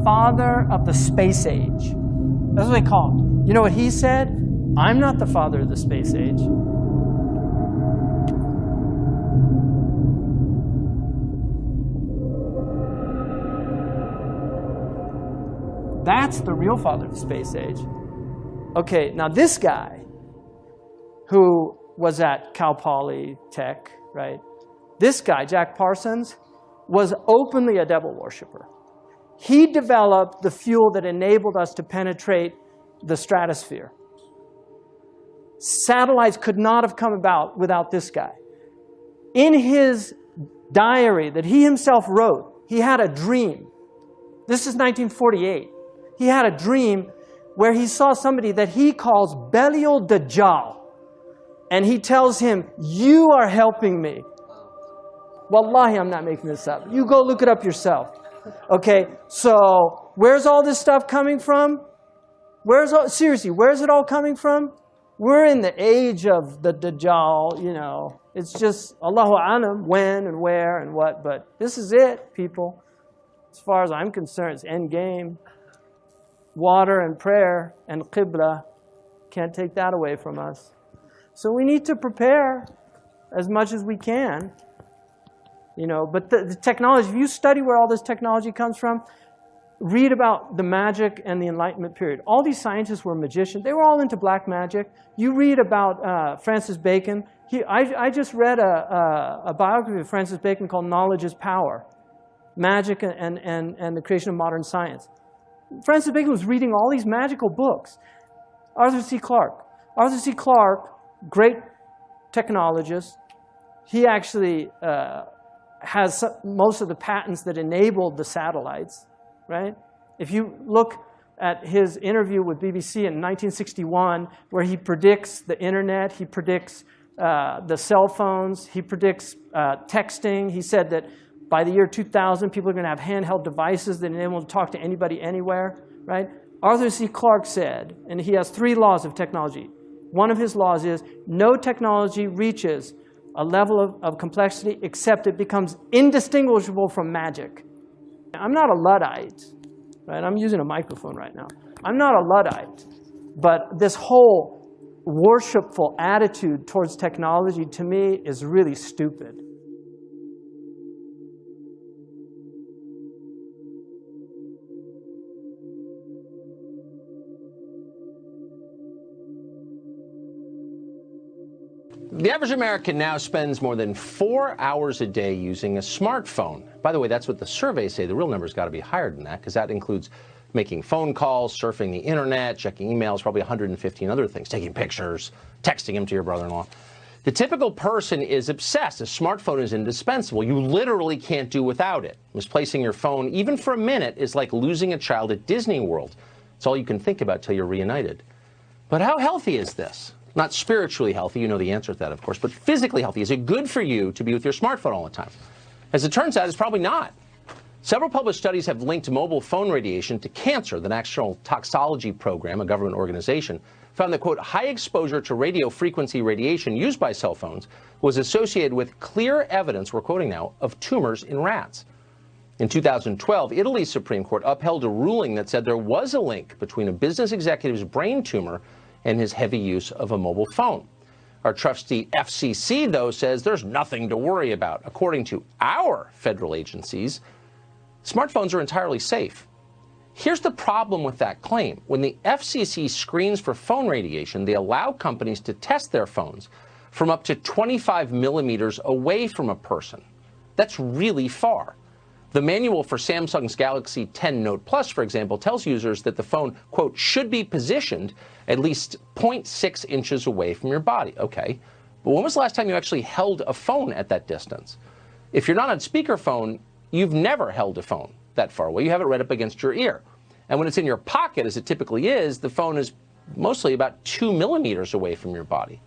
father of the space age. That's what they call him. You know what he said? I'm not the father of the space age. That's the real father of the space age. Okay, now this guy, who was at Cal Poly Tech, right? This guy, Jack Parsons, was openly a devil worshiper. He developed the fuel that enabled us to penetrate the stratosphere. Satellites could not have come about without this guy. In his diary that he himself wrote, he had a dream. This is 1948. He had a dream where he saw somebody that he calls Belial Dajjal. And he tells him, you are helping me. Wallahi, I'm not making this up. You go look it up yourself. Okay, so where's all this stuff coming from? Seriously, where's it all coming from? We're in the age of the Dajjal, you know. It's just Allahu Alam, when and where and what. But this is it, people. As far as I'm concerned, it's end game. Water and prayer and Qibla. Can't take that away from us. So we need to prepare as much as we can. You know, but the technology, if you study where all this technology comes from, read about the magic and the Enlightenment period. All these scientists were magicians. They were all into black magic. You read about Francis Bacon. I just read a biography of Francis Bacon called Knowledge is Power, Magic and the Creation of Modern Science. Francis Bacon was reading all these magical books. Arthur C. Clarke. Arthur C. Clarke, great technologist. He actually has most of the patents that enabled the satellites, right? If you look at his interview with BBC in 1961, where he predicts the internet, he predicts the cell phones, he predicts texting. He said that by the year 2000, people are going to have handheld devices that enable them to talk to anybody anywhere, right? Arthur C. Clarke said, and he has 3 laws of technology. One of his laws is no technology reaches a level of complexity except it becomes indistinguishable from magic. I'm not a Luddite, right? I'm using a microphone right now. I'm not a Luddite, but this whole worshipful attitude towards technology to me is really stupid. The average American now spends more than 4 hours a day using a smartphone. By the way, that's what the surveys say. The real number's got to be higher than that, because that includes making phone calls, surfing the internet, checking emails, probably 115 other things, taking pictures, texting them to your brother-in-law. The typical person is obsessed. A smartphone is indispensable. You literally can't do without it. Misplacing your phone, even for a minute, is like losing a child at Disney World. It's all you can think about till you're reunited. But how healthy is this? Not spiritually healthy, you know the answer to that, of course, but physically healthy. Is it good for you to be with your smartphone all the time? As it turns out, it's probably not. Several published studies have linked mobile phone radiation to cancer. The National Toxicology Program, a government organization, found that, quote, high exposure to radio frequency radiation used by cell phones was associated with clear evidence, we're quoting now, of tumors in rats. In 2012, Italy's Supreme Court upheld a ruling that said there was a link between a business executive's brain tumor and his heavy use of a mobile phone. Our trusty FCC, though, says there's nothing to worry about. According to our federal agencies, smartphones are entirely safe. Here's the problem with that claim. When the FCC screens for phone radiation, they allow companies to test their phones from up to 25 millimeters away from a person. That's really far. The manual for Samsung's Galaxy 10 Note Plus, for example, tells users that the phone, quote, should be positioned at least 0.6 inches away from your body. Okay, but when was the last time you actually held a phone at that distance? If you're not on speakerphone, you've never held a phone that far away. You have it right up against your ear. And when it's in your pocket, as it typically is, the phone is mostly about 2 millimeters away from your body.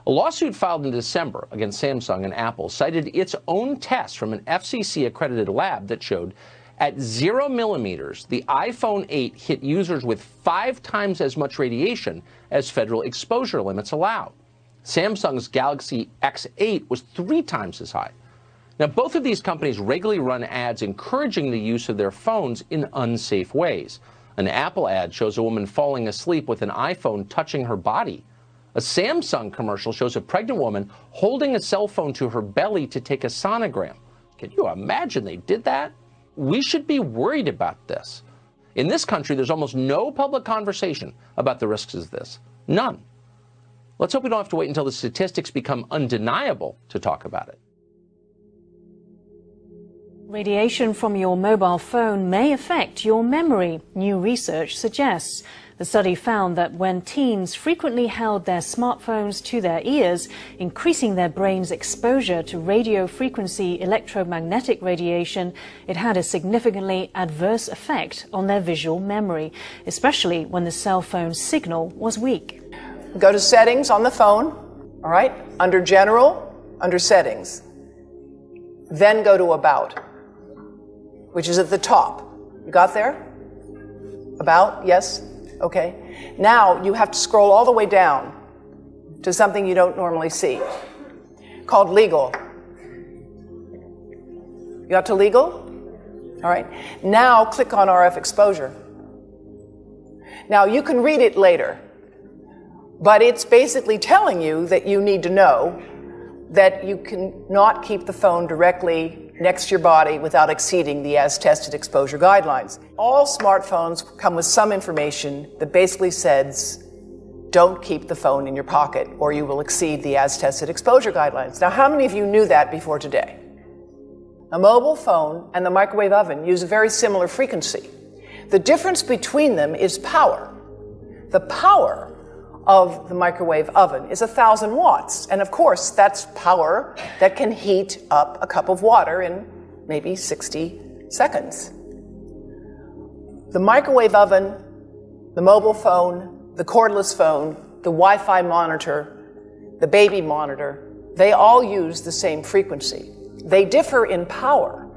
A lawsuit filed in December against Samsung and Apple cited its own test from an FCC-accredited lab that showed at 0 millimeters, the iPhone 8 hit users with 5 times as much radiation as federal exposure limits allow. Samsung's Galaxy S8 was 3 times as high. Now, both of these companies regularly run ads encouraging the use of their phones in unsafe ways. An Apple ad shows a woman falling asleep with an iPhone touching her body. A Samsung commercial shows a pregnant woman holding a cell phone to her belly to take a sonogram. Can you imagine they did that? We should be worried about this. In this country, there's almost no public conversation about the risks of this. None. Let's hope we don't have to wait until the statistics become undeniable to talk about it. Radiation from your mobile phone may affect your memory, new research suggests. The study found that when teens frequently held their smartphones to their ears, increasing their brain's exposure to radio frequency electromagnetic radiation, it had a significantly adverse effect on their visual memory, especially when the cell phone signal was weak. Go to settings on the phone, all right? Under general, under settings. Then go to about, which is at the top. You got there? About, yes? Okay. Now you have to scroll all the way down to something you don't normally see, called legal. You got to legal? All right. Now click on RF exposure. Now you can read it later, but it's basically telling you that you need to know that you cannot keep the phone directly next to your body without exceeding the as-tested exposure guidelines. All smartphones come with some information that basically says, don't keep the phone in your pocket or you will exceed the as-tested exposure guidelines. Now, how many of you knew that before today? A mobile phone and the microwave oven use a very similar frequency. The difference between them is power. The power of the microwave oven is 1,000 watts. And of course, that's power that can heat up a cup of water in maybe 60 seconds. The microwave oven, the mobile phone, the cordless phone, the Wi-Fi monitor, the baby monitor, they all use the same frequency. They differ in power.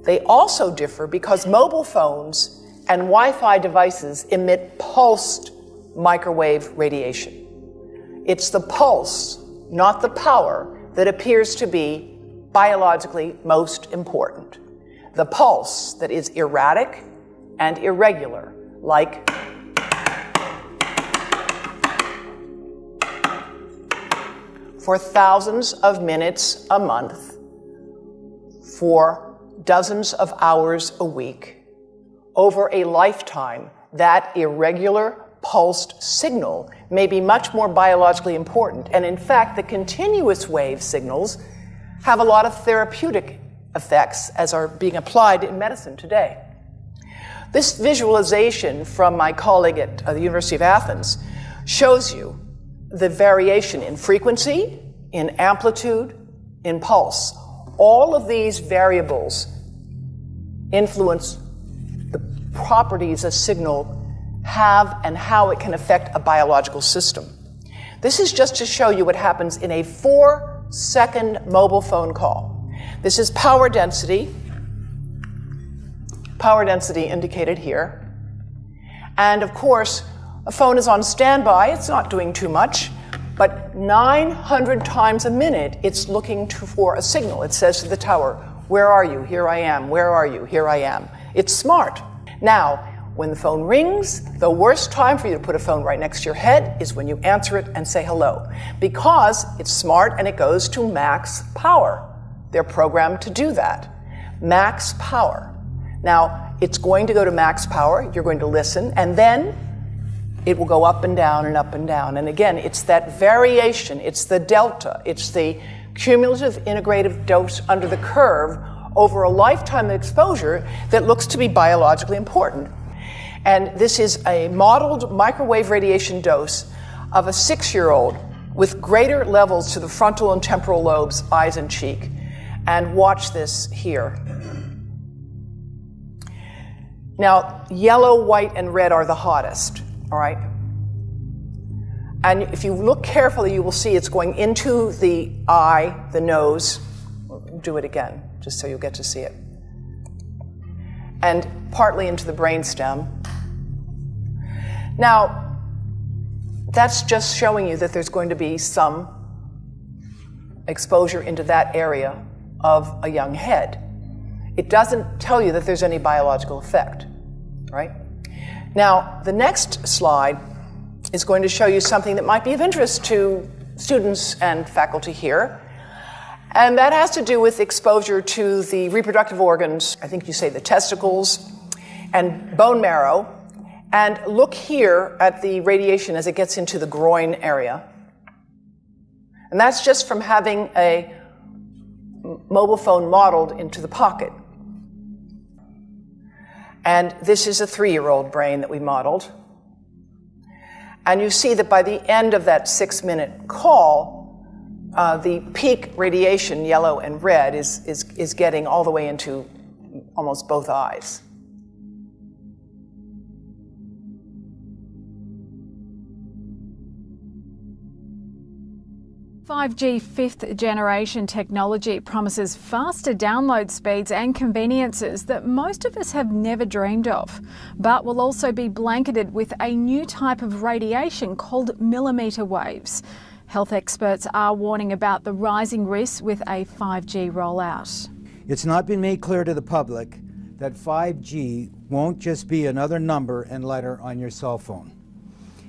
They also differ because mobile phones and Wi-Fi devices emit pulsed microwave radiation. It's the pulse, not the power, that appears to be biologically most important. The pulse that is erratic and irregular, like for thousands of minutes a month, for dozens of hours a week, over a lifetime, that irregular pulsed signal may be much more biologically important. And in fact, the continuous wave signals have a lot of therapeutic effects as are being applied in medicine today. This visualization from my colleague at the University of Athens shows you the variation in frequency, in amplitude, in pulse. All of these variables influence the properties a signal have and how it can affect a biological system. This is just to show you what happens in a 4-second mobile phone call. This is power density indicated here. And of course, a phone is on standby, it's not doing too much, but 900 times a minute it's looking for a signal. It says to the tower, where are you? Here I am. Where are you? Here I am. It's smart. Now, when the phone rings, the worst time for you to put a phone right next to your head is when you answer it and say hello, because it's smart and it goes to max power. They're programmed to do that. Max power. Now, it's going to go to max power, you're going to listen, and then it will go up and down and up and down. And again, it's that variation, it's the delta, it's the cumulative integrative dose under the curve over a lifetime of exposure that looks to be biologically important. And this is a modeled microwave radiation dose of a 6-year-old with greater levels to the frontal and temporal lobes, eyes and cheek. And watch this here. Now, yellow, white, and red are the hottest, all right? And if you look carefully, you will see it's going into the eye, the nose. Do it again, just so you'll get to see it. And partly into the brainstem. Now, that's just showing you that there's going to be some exposure into that area. of a young head. It doesn't tell you that there's any biological effect, right? Now, the next slide is going to show you something that might be of interest to students and faculty here. And that has to do with exposure to the reproductive organs, I think you say the testicles, and bone marrow. And look here at the radiation as it gets into the groin area. And that's just from having a mobile phone modeled into the pocket. And this is a 3-year-old brain that we modeled. And you see that by the end of that 6-minute call, the peak radiation, yellow and red, is getting all the way into almost both eyes. 5G fifth-generation technology promises faster download speeds and conveniences that most of us have never dreamed of, but will also be blanketed with a new type of radiation called millimetre waves. Health experts are warning about the rising risks with a 5G rollout. It's not been made clear to the public that 5G won't just be another number and letter on your cell phone.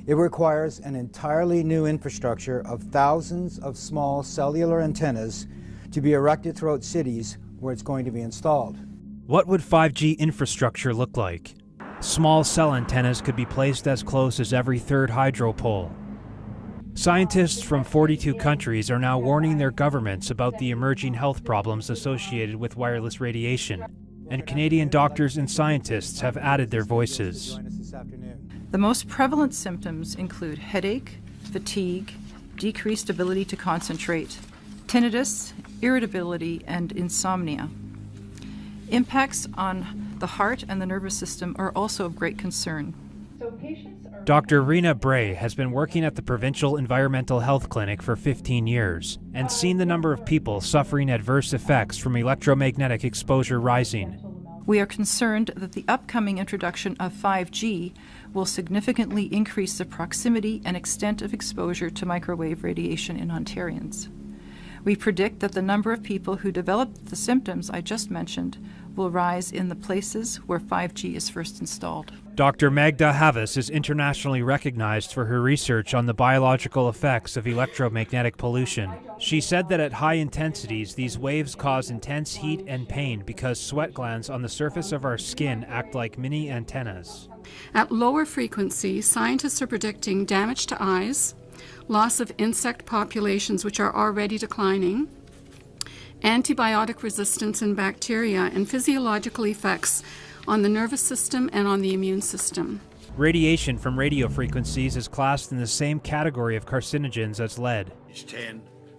It requires an entirely new infrastructure of thousands of small cellular antennas to be erected throughout cities where it's going to be installed. What would 5G infrastructure look like? Small cell antennas could be placed as close as every third hydro pole. Scientists from 42 countries are now warning their governments about the emerging health problems associated with wireless radiation, and Canadian doctors and scientists have added their voices. The most prevalent symptoms include headache, fatigue, decreased ability to concentrate, tinnitus, irritability, and insomnia. Impacts on the heart and the nervous system are also of great concern. Dr. Rena Bray has been working at the Provincial Environmental Health Clinic for 15 years and seen the number of people suffering adverse effects from electromagnetic exposure rising. We are concerned that the upcoming introduction of 5G will significantly increase the proximity and extent of exposure to microwave radiation in Ontarians. We predict that the number of people who develop the symptoms I just mentioned will rise in the places where 5G is first installed. Dr. Magda Havas is internationally recognized for her research on the biological effects of electromagnetic pollution. She said that at high intensities, these waves cause intense heat and pain because sweat glands on the surface of our skin act like mini antennas. At lower frequencies, scientists are predicting damage to eyes, loss of insect populations which are already declining, antibiotic resistance in bacteria, and physiological effects on the nervous system and on the immune system. Radiation from radio frequencies is classed in the same category of carcinogens as lead.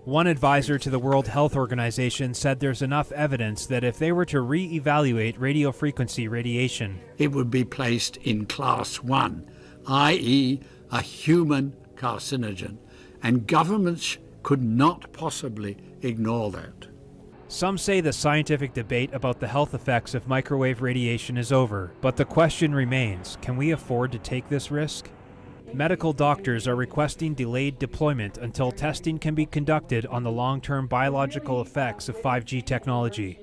One advisor to the World Health Organization said there's enough evidence that if they were to re-evaluate radio frequency radiation, it would be placed in class 1, i.e. a human carcinogen, and governments could not possibly ignore that. Some say the scientific debate about the health effects of microwave radiation is over, but the question remains, can we afford to take this risk? Medical doctors are requesting delayed deployment until testing can be conducted on the long-term biological effects of 5G technology.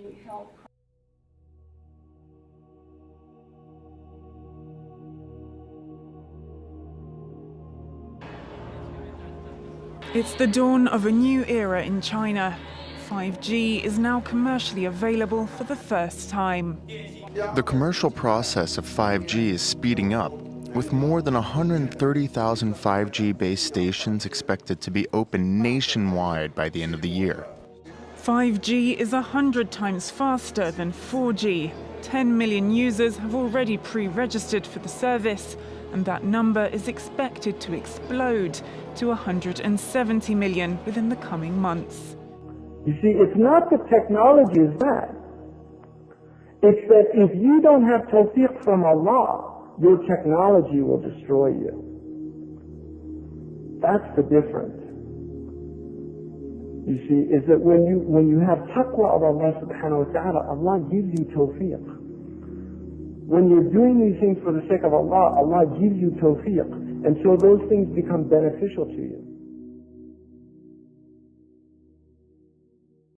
It's the dawn of a new era in China. 5G is now commercially available for the first time. The commercial process of 5G is speeding up, with more than 130,000 5G base stations expected to be open nationwide by the end of the year. 5G is 100 times faster than 4G. 10 million users have already pre-registered for the service, and that number is expected to explode to 170 million within the coming months. You see, it's not the technology is bad. It's that if you don't have tawfiq from Allah, your technology will destroy you. That's the difference. You see, is that when you have taqwa of Allah subhanahu wa ta'ala, Allah gives you tawfiq. When you're doing these things for the sake of Allah, Allah gives you tawfiq. And so those things become beneficial to you.